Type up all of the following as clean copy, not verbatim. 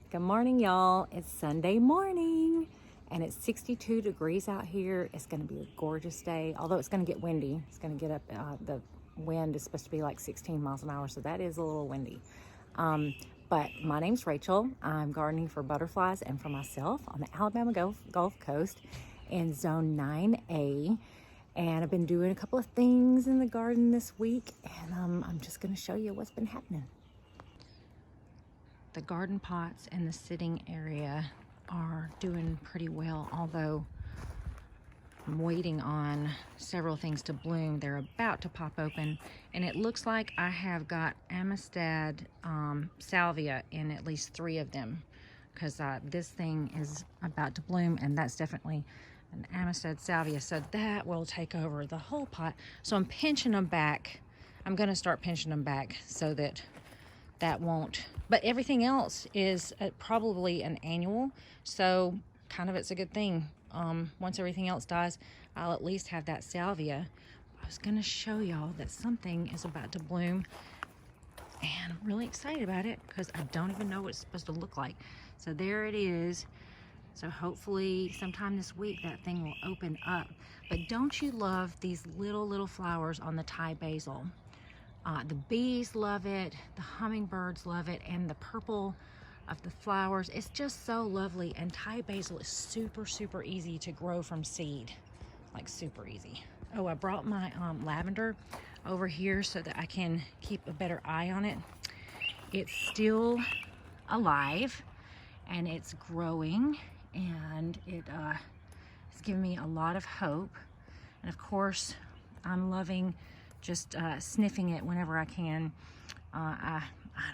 Good morning, y'all. It's Sunday morning and it's 62 degrees out here. It's going to be a gorgeous day, although it's going to get windy. It's going to get up, the wind is supposed to be like 16 miles an hour, so that is a little windy. But my name's Rachel. I'm gardening for butterflies and for myself on the Alabama Gulf Coast in Zone 9A. And I've been doing a couple of things in the garden this week, and I'm just going to show you what's been happening. The garden pots in the sitting area are doing pretty well, although I'm waiting on several things to bloom. They're about to pop open, and it looks like I have got Amistad Salvia in at least 3 of them, because this thing is about to bloom, and that's definitely an Amistad Salvia, so that will take over the whole pot. So I'm pinching them back. I'm going to start pinching them back so that won't, but everything else is probably an annual, so kind of it's a good thing. Once everything else dies, I'll at least have that salvia. I was going to show y'all that something is about to bloom, and I'm really excited about it because I don't even know what it's supposed to look like. So there it is. So hopefully sometime this week that thing will open up. But don't you love these little flowers on the Thai basil? The bees love it, the hummingbirds love it, and the purple of the flowers, it's just so lovely. And Thai basil is super easy to grow from seed, like super easy. Oh, I brought my lavender over here so that I can keep a better eye on it. It's still alive and it's growing, and it's giving me a lot of hope. And of course, I'm loving just sniffing it whenever I can. I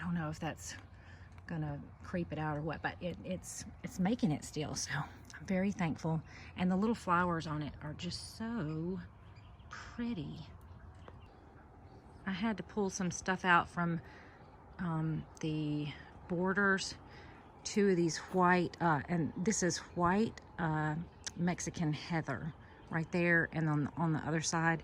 don't know if that's gonna creep it out or what, but it's making it still, so I'm very thankful. And the little flowers on it are just so pretty. I had to pull some stuff out from the borders. 2 of these white, and this is white Mexican heather right there, and on the other side.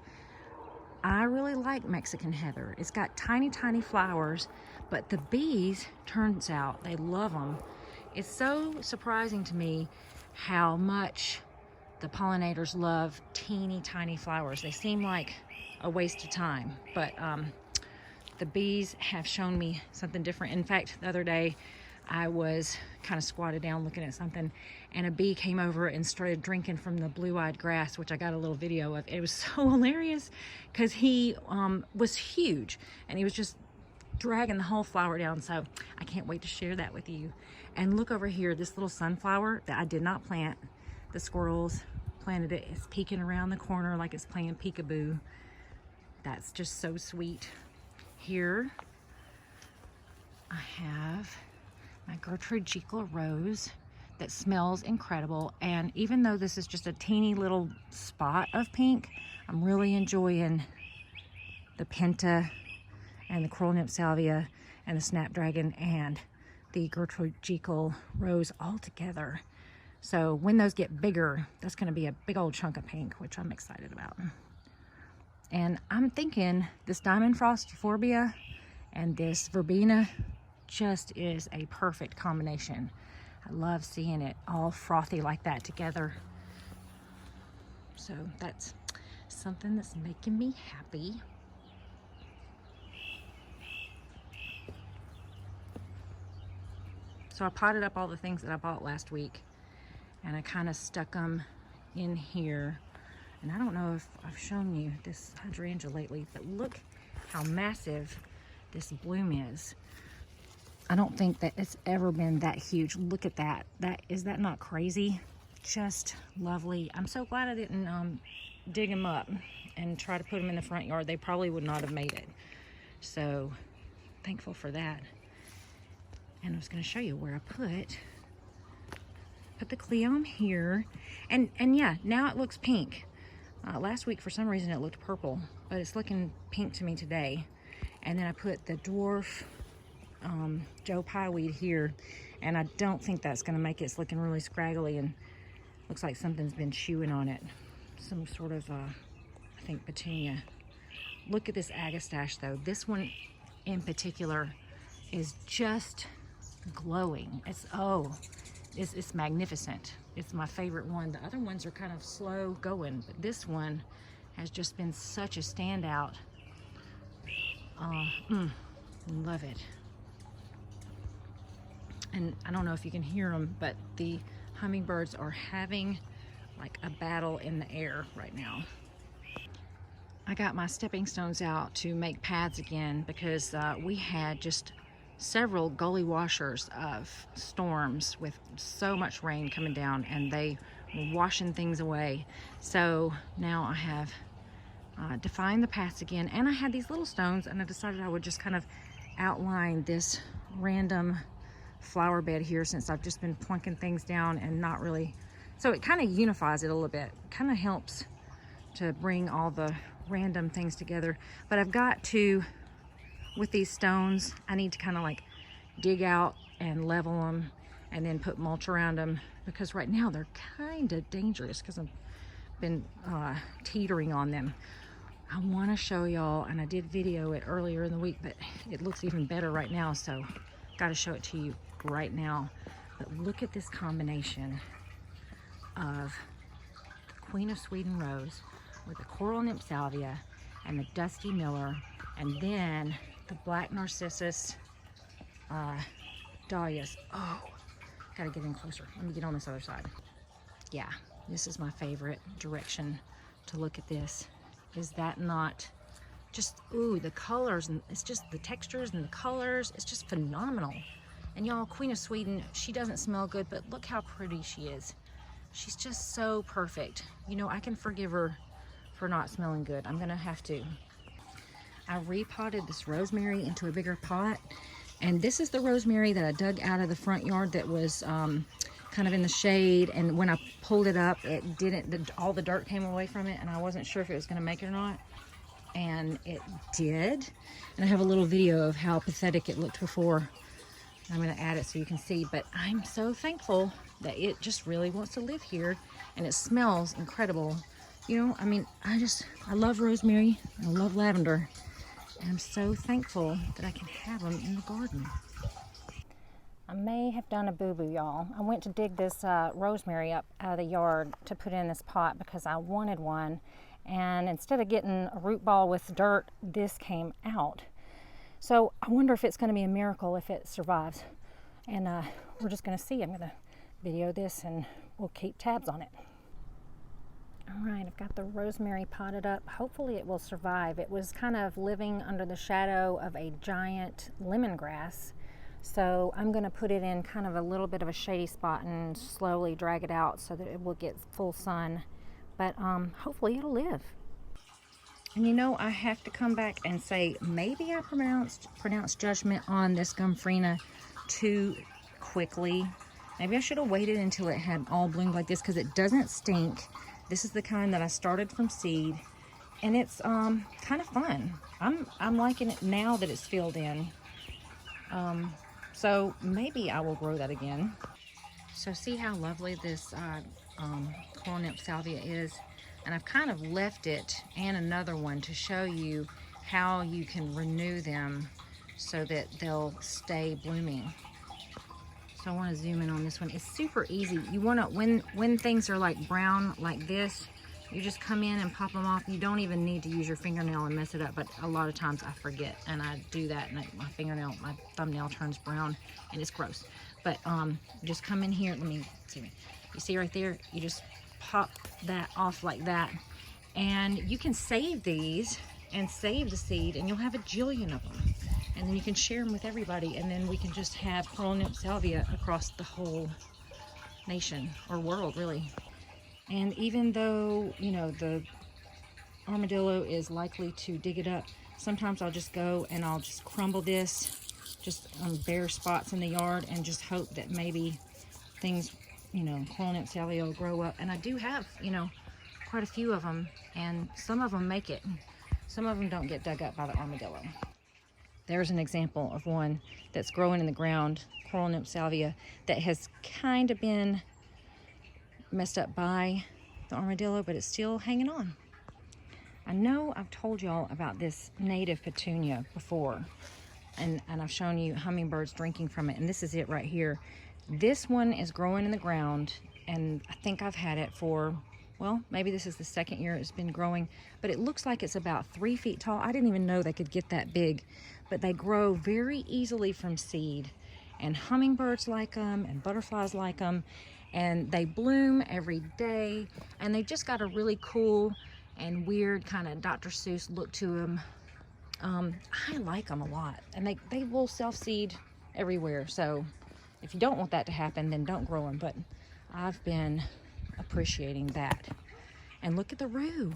I really like Mexican heather. It's got tiny flowers, but the bees, turns out, they love them. It's so surprising to me how much the pollinators love teeny tiny flowers. They seem like a waste of time, but the bees have shown me something different. In fact, the other day I was kind of squatted down looking at something, and a bee came over and started drinking from the blue-eyed grass, which I got a little video of. It was so hilarious because he was huge and he was just dragging the whole flower down. So I can't wait to share that with you. And look over here, this little sunflower that I did not plant. The squirrels planted it. It's peeking around the corner like it's playing peekaboo. That's just so sweet. Here I have my Gertrude Jekyll rose that smells incredible, and even though this is just a teeny little spot of pink, I'm really enjoying the Penta and the coral nymph salvia and the snapdragon and the Gertrude Jekyll rose all together. So when those get bigger, that's going to be a big old chunk of pink, which I'm excited about. And I'm thinking this diamond frost Euphorbia and this verbena just is a perfect combination. I love seeing it all frothy like that together. So that's something that's making me happy. So I potted up all the things that I bought last week, and I kind of stuck them in here. And I don't know if I've shown you this hydrangea lately, but look how massive this bloom is. I don't think that it's ever been that huge. Look at that. Is that not crazy? Just lovely. I'm so glad I didn't dig them up and try to put them in the front yard. They probably would not have made it. So thankful for that. And I was going to show you where I put the cleome here. And yeah, now it looks pink. Last week for some reason it looked purple, but it's looking pink to me today. And then I put the dwarf Joe Pye weed here, and I don't think that's going to make it. It's looking really scraggly and looks like something's been chewing on it. Some sort of I think petunia. Look at this agastache though. This one in particular is just glowing. It's magnificent. It's my favorite one. The other ones are kind of slow going, but this one has just been such a standout. Love it. And I don't know if you can hear them, but the hummingbirds are having like a battle in the air right now. I got my stepping stones out to make paths again because we had just several gully washers of storms with so much rain coming down, and they were washing things away. So now I have defined the paths again, and I had these little stones, and I decided I would just kind of outline this random flower bed here, since I've just been plunking things down and not really, so it kind of unifies it a little bit, kind of helps to bring all the random things together. But I've got to, with these stones, I need to kind of like dig out and level them and then put mulch around them, because right now they're kind of dangerous because I've been teetering on them. I want to show y'all, and I did video it earlier in the week, but it looks even better right now, so got to show it to you right now. But look at this combination of the Queen of Sweden rose with the coral nymph salvia and the dusty miller, and then the black narcissus dahlias. Oh, gotta get in closer. Let me get on this other side. Yeah, this is my favorite direction to look at this. Is that not just, ooh, the colors, and it's just the textures and the colors, it's just phenomenal. And y'all, Queen of Sweden, she doesn't smell good, but look how pretty she is. She's just so perfect. You know, I can forgive her for not smelling good. I'm gonna have to. I repotted this rosemary into a bigger pot, and this is the rosemary that I dug out of the front yard that was kind of in the shade, and when I pulled it up, it didn't, all the dirt came away from it, and I wasn't sure if it was gonna make it or not, and it did. And I have a little video of how pathetic it looked before. I'm gonna add it so you can see, but I'm so thankful that it just really wants to live here, and it smells incredible. You know, I mean, I love rosemary, I love lavender, and I'm so thankful that I can have them in the garden. I may have done a boo-boo, y'all. I went to dig this rosemary up out of the yard to put in this pot because I wanted one, and instead of getting a root ball with dirt, this came out. So I wonder if it's going to be a miracle if it survives, and we're just going to see. I'm going to video this and we'll keep tabs on it. All right, I've got the rosemary potted up. Hopefully it will survive. It was kind of living under the shadow of a giant lemongrass. So I'm going to put it in kind of a little bit of a shady spot and slowly drag it out so that it will get full sun. But hopefully it'll live. And you know, I have to come back and say, maybe I pronounced judgment on this Gomphrena too quickly. Maybe I should have waited until it had all bloomed like this, because it doesn't stink. This is the kind that I started from seed, and it's kind of fun. I'm liking it now that it's filled in. So maybe I will grow that again. So see how lovely this coral nymph salvia is? And I've kind of left it and another one to show you how you can renew them so that they'll stay blooming. So I want to zoom in on this one. It's super easy. You want to, when things are like brown like this, you just come in and pop them off. You don't even need to use your fingernail and mess it up, but a lot of times I forget and I do that, and my thumbnail turns brown and it's gross. But just come in here, let me see. You see right there, you just pop that off like that, and you can save these and save the seed, and you'll have a jillion of them, and then you can share them with everybody, and then we can just have coral nymph salvia across the whole nation or world, really. And even though, you know, the armadillo is likely to dig it up, sometimes I'll just go and I'll just crumble this just on bare spots in the yard and just hope that maybe things, you know, coral nymph salvia will grow up. And I do have, you know, quite a few of them, and some of them make it. Some of them don't get dug up by the armadillo. There's an example of one that's growing in the ground, coral nymph salvia, that has kind of been messed up by the armadillo, but it's still hanging on. I know I've told y'all about this native petunia before, and I've shown you hummingbirds drinking from it, and this is it right here. This one is growing in the ground, and I think I've had it for, well, maybe this is the second year it's been growing, but it looks like it's about 3 feet tall. I didn't even know they could get that big, but they grow very easily from seed, and hummingbirds like them, and butterflies like them, and they bloom every day, and they just got a really cool and weird kind of Dr. Seuss look to them. I like them a lot, and they will self-seed everywhere, so if you don't want that to happen, then don't grow them, but I've been appreciating that. And look at the rue.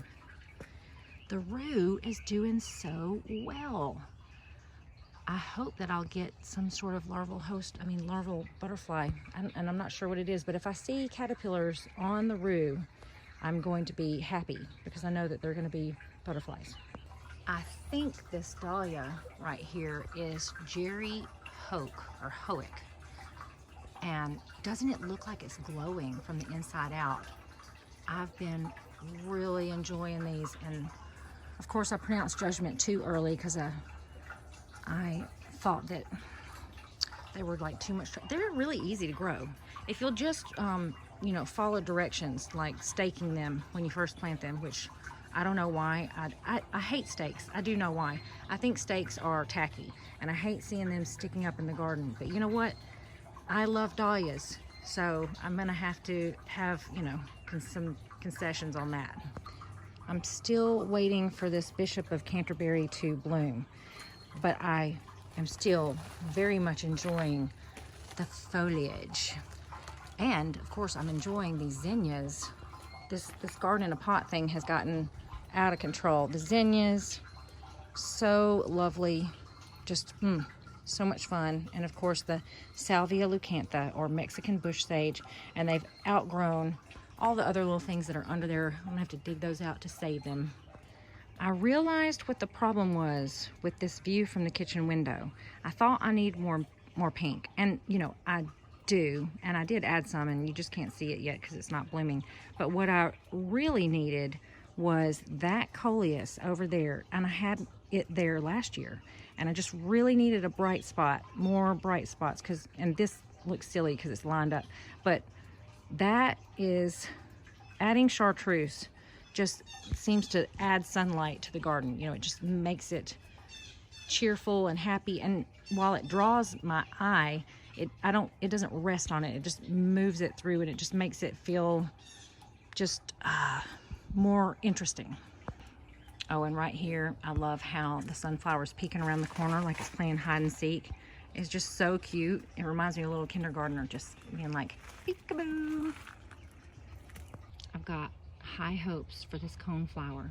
The rue is doing so well. I hope that I'll get some sort of larval butterfly, and I'm not sure what it is, but if I see caterpillars on the rue, I'm going to be happy because I know that they're going to be butterflies. I think this dahlia right here is Jerry Hoek. And doesn't it look like it's glowing from the inside out? I've been really enjoying these, and of course I pronounced judgment too early because I thought that they were like too much. They're really easy to grow if you'll just you know, follow directions, like staking them when you first plant them, which I don't know why. I hate stakes. I do know why. I think stakes are tacky, and I hate seeing them sticking up in the garden. But you know what? I love dahlias, so I'm gonna have to have, you know, some concessions on that. I'm still waiting for this Bishop of Canterbury to bloom, but I am still very much enjoying the foliage. And of course I'm enjoying these zinnias. This garden in a pot thing has gotten out of control. The zinnias, so lovely, just so much fun. And of course the Salvia leucantha, or Mexican bush sage, and they've outgrown all the other little things that are under there. I'm gonna have to dig those out to save them. I realized what the problem was with this view from the kitchen window. I thought I need more pink, and you know, I do, and I did add some, and you just can't see it yet because it's not blooming. But what I really needed was that coleus over there, and I had it there last year, and I just really needed a bright spot, more bright spots, because, and this looks silly because it's lined up, but that is adding chartreuse just seems to add sunlight to the garden. You know, it just makes it cheerful and happy, and while it draws my eye, it doesn't rest on it. It just moves it through, and it just makes it feel just more interesting. Oh, and right here, I love how the sunflower's peeking around the corner like it's playing hide and seek. It's just so cute. It reminds me of a little kindergartner just being like, peekaboo. I've got high hopes for this coneflower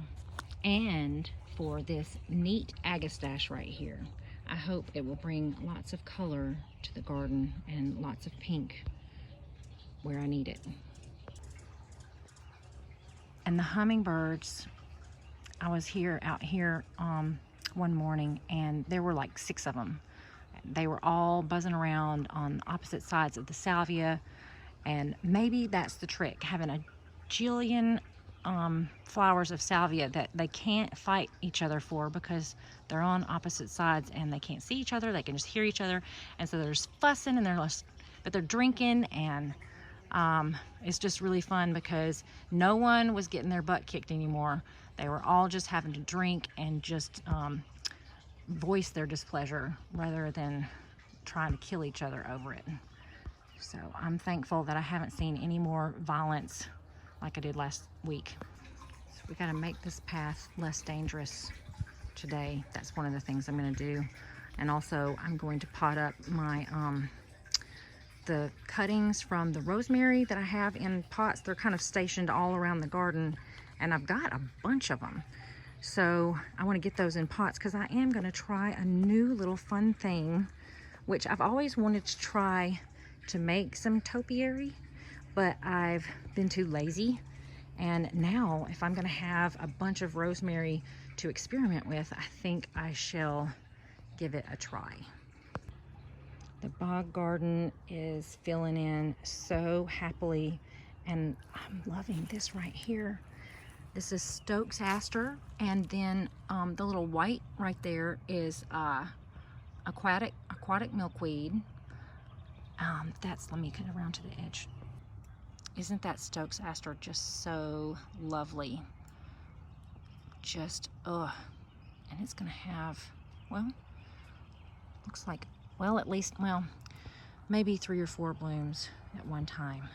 and for this neat agastache right here. I hope it will bring lots of color to the garden and lots of pink where I need it. And the hummingbirds, I was out here one morning, and there were like 6 of them. They were all buzzing around on opposite sides of the salvia, and maybe that's the trick, having a jillion flowers of salvia that they can't fight each other for because they're on opposite sides and they can't see each other. They can just hear each other, and so they're just fussing, and they're drinking, and it's just really fun because no one was getting their butt kicked anymore. They were all just having to drink and just voice their displeasure rather than trying to kill each other over it. So I'm thankful that I haven't seen any more violence like I did last week. So we got to make this path less dangerous today. That's one of the things I'm going to do. And also I'm going to pot up my the cuttings from the rosemary that I have in pots. They're kind of stationed all around the garden, and I've got a bunch of them. So I want to get those in pots because I am going to try a new little fun thing, which I've always wanted to try, to make some topiary, but I've been too lazy. And now if I'm going to have a bunch of rosemary to experiment with, I think I shall give it a try. The bog garden is filling in so happily, and I'm loving this right here. This is Stokes aster, and then the little white right there is aquatic milkweed. Let me cut around to the edge. Isn't that Stokes aster just so lovely? Just, ugh. And it's gonna have, well, looks like, well, at least, well, maybe 3 or 4 blooms at one time.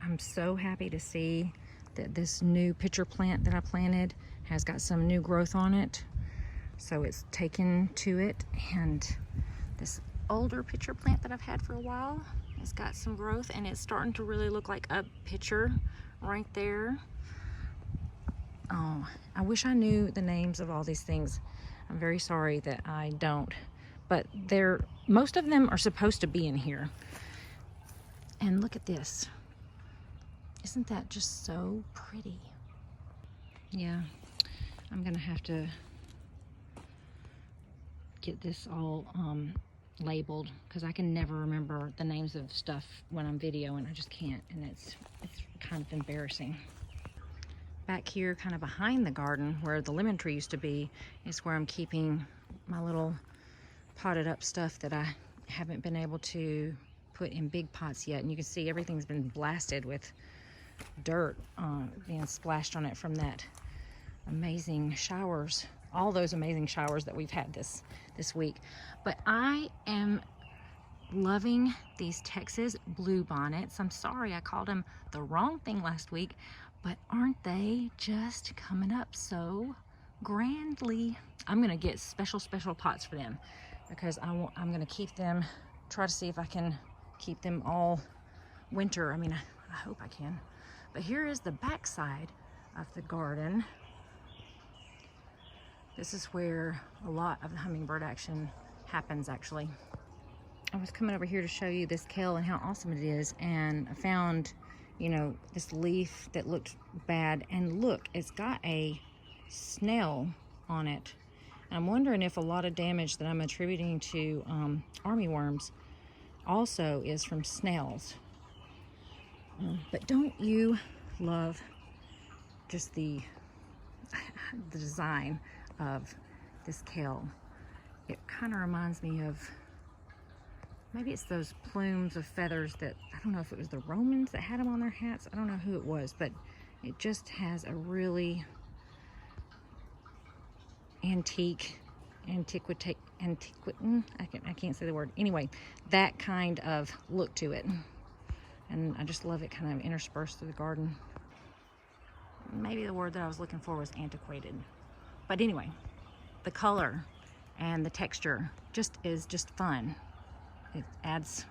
I'm so happy to see that this new pitcher plant that I planted has got some new growth on it. So it's taken to it, and this older pitcher plant that I've had for a while has got some growth, and it's starting to really look like a pitcher right there. Oh, I wish I knew the names of all these things. I'm very sorry that I don't, but most of them are supposed to be in here. And look at this. Isn't that just so pretty? Yeah, I'm gonna have to get this all labeled, because I can never remember the names of stuff when I'm videoing. I just can't, and it's kind of embarrassing. Back here, kind of behind the garden where the lemon tree used to be, is where I'm keeping my little potted up stuff that I haven't been able to put in big pots yet. And you can see everything's been blasted with dirt being splashed on it from that amazing showers, all those amazing showers that we've had this week. But I am loving these Texas bluebonnets. I'm sorry I called them the wrong thing last week, but aren't they just coming up so grandly? I'm gonna get special pots for them, because I'm gonna keep them, try to see if I can keep them all winter. I mean, I hope I can. But here is the back side of the garden. This is where a lot of the hummingbird action happens, actually. I was coming over here to show you this kale and how awesome it is, and I found, you know, this leaf that looked bad, and look, it's got a snail on it. I'm wondering if a lot of damage that I'm attributing to armyworms also is from snails. But don't you love just the design of this kale? It kind of reminds me of, maybe it's those plumes of feathers that, I don't know if it was the Romans that had them on their hats. I don't know who it was, but it just has a really antiquitan, I can't say the word. Anyway, that kind of look to it. And I just love it kind of interspersed through the garden. Maybe the word that I was looking for was antiquated. But anyway, the color and the texture is just fun. It adds,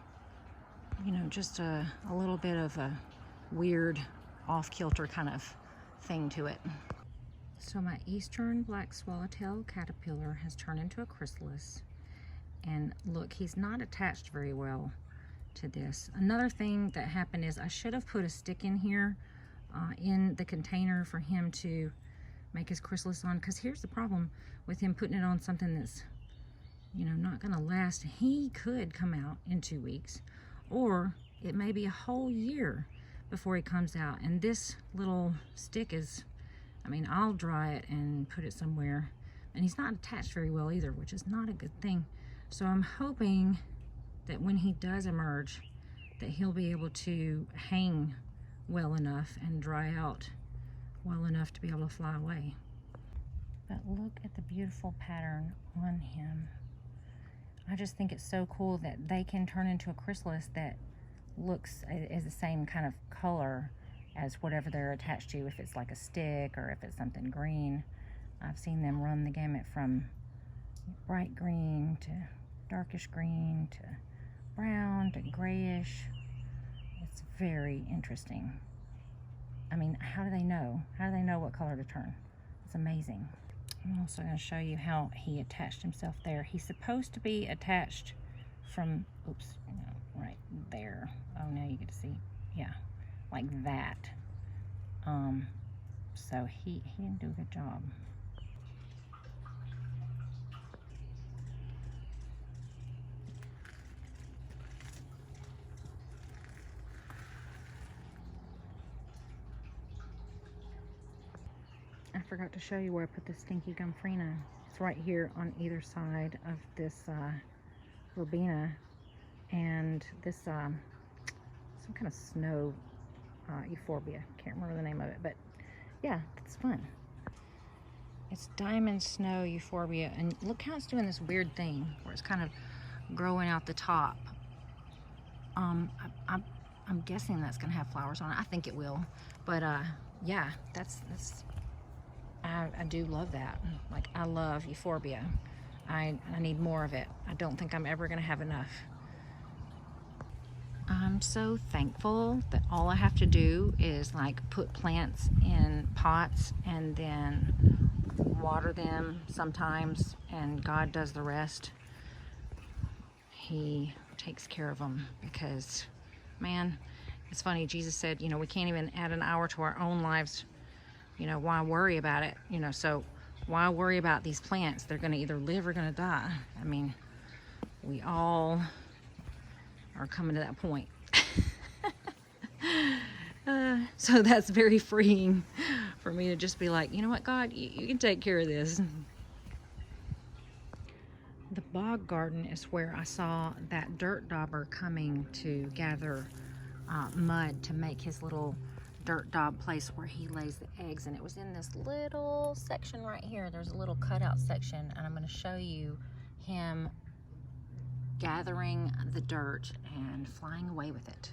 you know, just a little bit of a weird, off-kilter kind of thing to it. So my eastern black swallowtail caterpillar has turned into a chrysalis. And look, he's not attached very well to this. Another thing that happened is I should have put a stick in here in the container for him to make his chrysalis on, because here's the problem with him putting it on something that's, you know, not gonna last. He could come out in 2 weeks, or it may be a whole year before he comes out. And this little stick is, I mean, I'll dry it and put it somewhere, and he's not attached very well either, which is not a good thing. So I'm hoping that when he does emerge, that he'll be able to hang well enough and dry out well enough to be able to fly away. But look at the beautiful pattern on him. I just think it's so cool that they can turn into a chrysalis that is the same kind of color as whatever they're attached to, if it's like a stick or if it's something green. I've seen them run the gamut from bright green to darkish green to brown to grayish. It's very interesting. I mean, how do they know? How do they know what color to turn? It's amazing. I'm also going to show you how he attached himself there. He's supposed to be attached from, oops, no, right there. Oh, now you get to see, yeah, like that. So he didn't do a good job. I forgot to show you where I put the stinky Gumfrina. plants right here on either side of this verbena, and this some kind of snow euphorbia. Can't remember the name of it, but yeah, it's fun. It's diamond snow euphorbia, and look how it's doing this weird thing where it's kind of growing out the top. I'm guessing that's gonna have flowers on it. I think it will, but yeah, I do love that. Like, I love euphorbia. I need more of it. I don't think I'm ever gonna have enough. I'm so thankful that all I have to do is like put plants in pots and then water them sometimes, and God does the rest. He takes care of them, because man, it's funny, Jesus said, you know, we can't even add an hour to our own lives. You know, why worry about it? You know, so why worry about these plants? They're gonna either live or gonna die. I mean, we all are coming to that point. So that's very freeing for me to just be like, you know what, God, you can take care of this. The bog garden is where I saw that dirt dauber coming to gather mud to make his little dirt daub place where he lays the eggs, and it was in this little section right here. There's a little cutout section, and I'm going to show you him gathering the dirt and flying away with it.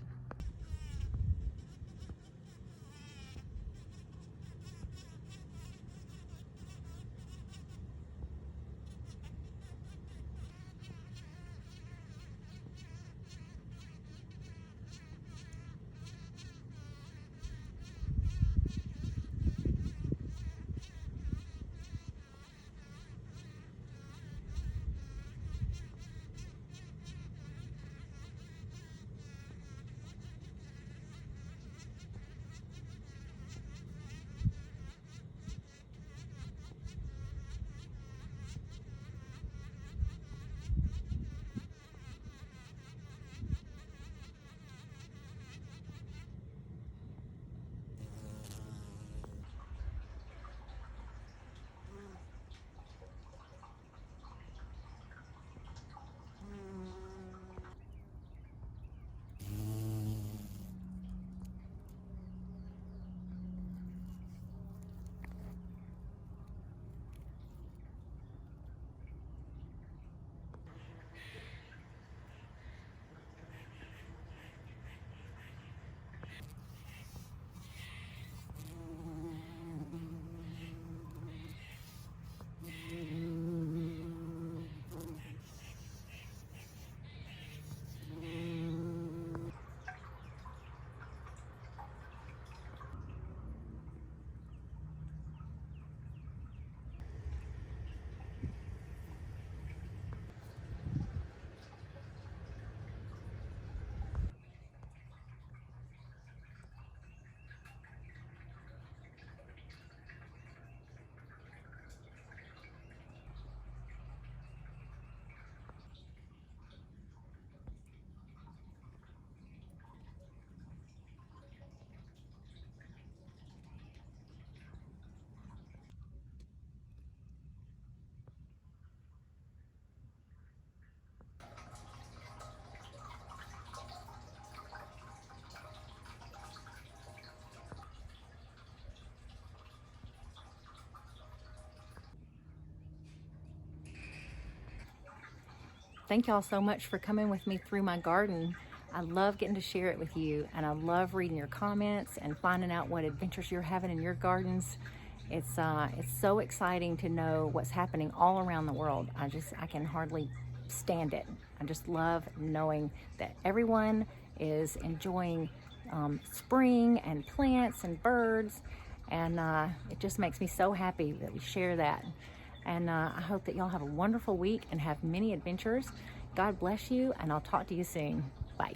Thank y'all so much for coming with me through my garden. I love getting to share it with you, and I love reading your comments and finding out what adventures you're having in your gardens. It's so exciting to know what's happening all around the world. I can hardly stand it. I just love knowing that everyone is enjoying spring and plants and birds, and it just makes me so happy that we share that. And I hope that y'all have a wonderful week and have many adventures. God bless you, and I'll talk to you soon. Bye.